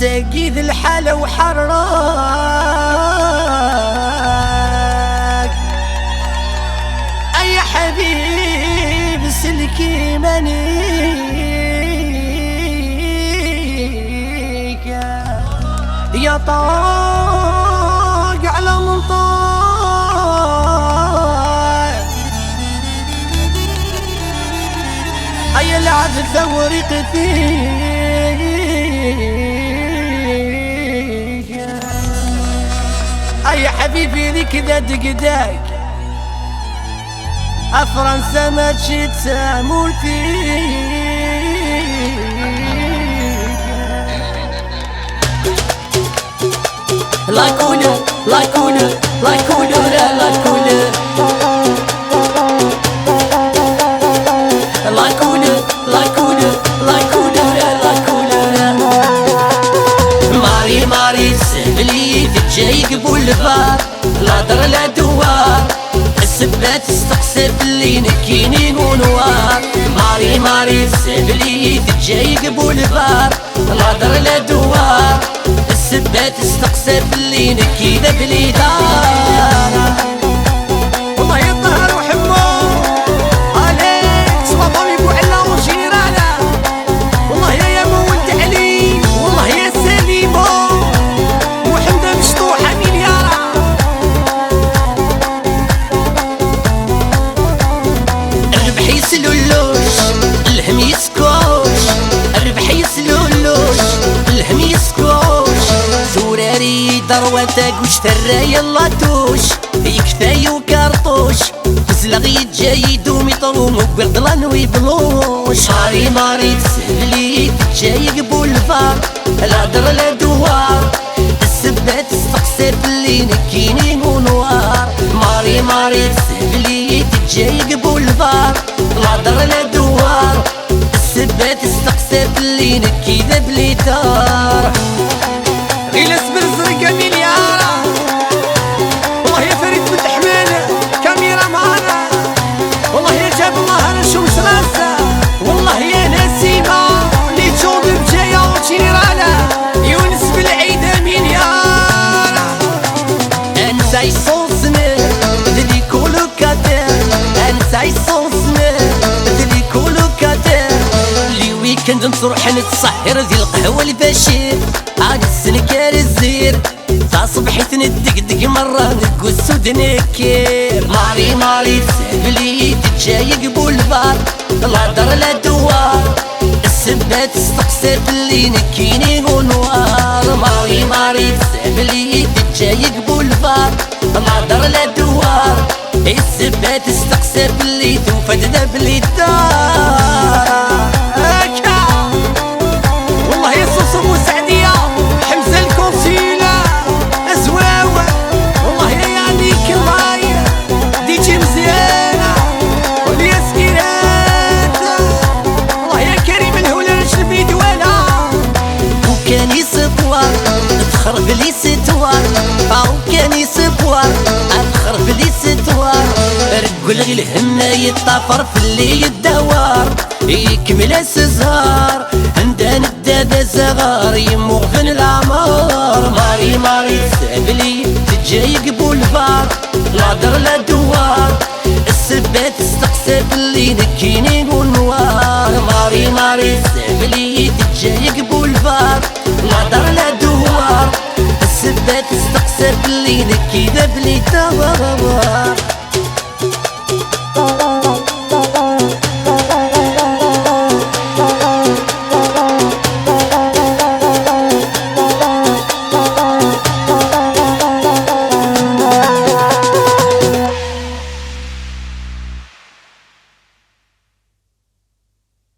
تقيد الحالة وحراك أي حبيب سلكي منيك يا طاق على منطاق أي لعب ثوري قتيك أي حبيبي لي كذا دقداك فرنسا ما تشيت سامورتي لا كولر لا كولر لا كولر لا كولر لا كولر لا كولر لا كولر لا كولر ماري ماري سهلي تجي قبول البار لا در لا دوار السبات تستقسف اللي نكيني ونوار ماري ماري سهلي تجي قبول البار لا در لا دوار السبات تستقسف اللي نكي ذبلي دار والله يطهر وحمو عليك صبابي بو علا وجيرانا والله يا مولد علي والله يا سليمو وحمدة مشطوحة مليارة الربح يسلولوش الهم يسكوش الربح يسلولوش الهم يسكوش زوراري درواتك وشترى يلا توش يكفاي وكارطوش فزلغ يتجايد وميطروم وبردلان ويبلوش ماري ماري تسهلي تجاي قبول الفار لا در لا دوار السبات تستقسف اللي نكيني ونوار ماري ماري تسهلي تجاي قبول الفار لا در لا دوار السبات تستقسف اللي نكي ذبلي دار غير اسبر زرقا مليارة والله يا فريد بنت حمينة كاميرا معانا والله يا جاب الله رشوش راسة والله يا نسيمة اللي تشوض بجاية وجيرانة يونس بالعيدة مليارة انسى يصوصنا ذلي كولوكاتير انسى يصوصنا ذلي كولوكاتير لي ويكند نروح نتسحر ذي القهوة البشير عاد السنكار الزير تا صبحيت ندقدق مرة نقص ودنكير ماري ماري تسهلي تجاي قبول البار لا در لا دوار السبات تستقسف اللي نكيني ونوار ماري ماري تسهلي تجاي قبول البار لا در لا دوار السبات تستقسف اللي توفد ذبلي الدار والله يا صوص وسعدية حمزة الكونسيلة أزواوة والله يا يعنيك الله ديجي مزيانة واليا سكيرات والله يا كريم الهولرش البيدوانة وكان يسطوار تخرب لي ستوار وكان يسطوار تخرب لي ستوار رجل غي الهمة يطافر في اللي يدوار يكمل السزهار عندنا الدادا صغار يمغفن العمار ماري ماري تسهلي تجاي قبول الفار لا در لا دوار السبات تستقسف اللي نكيني ونوار ماري ماري تسهلي تجاي قبول الفار لا در لا دوار السبات تستقسف اللي نكي ذبلي دوار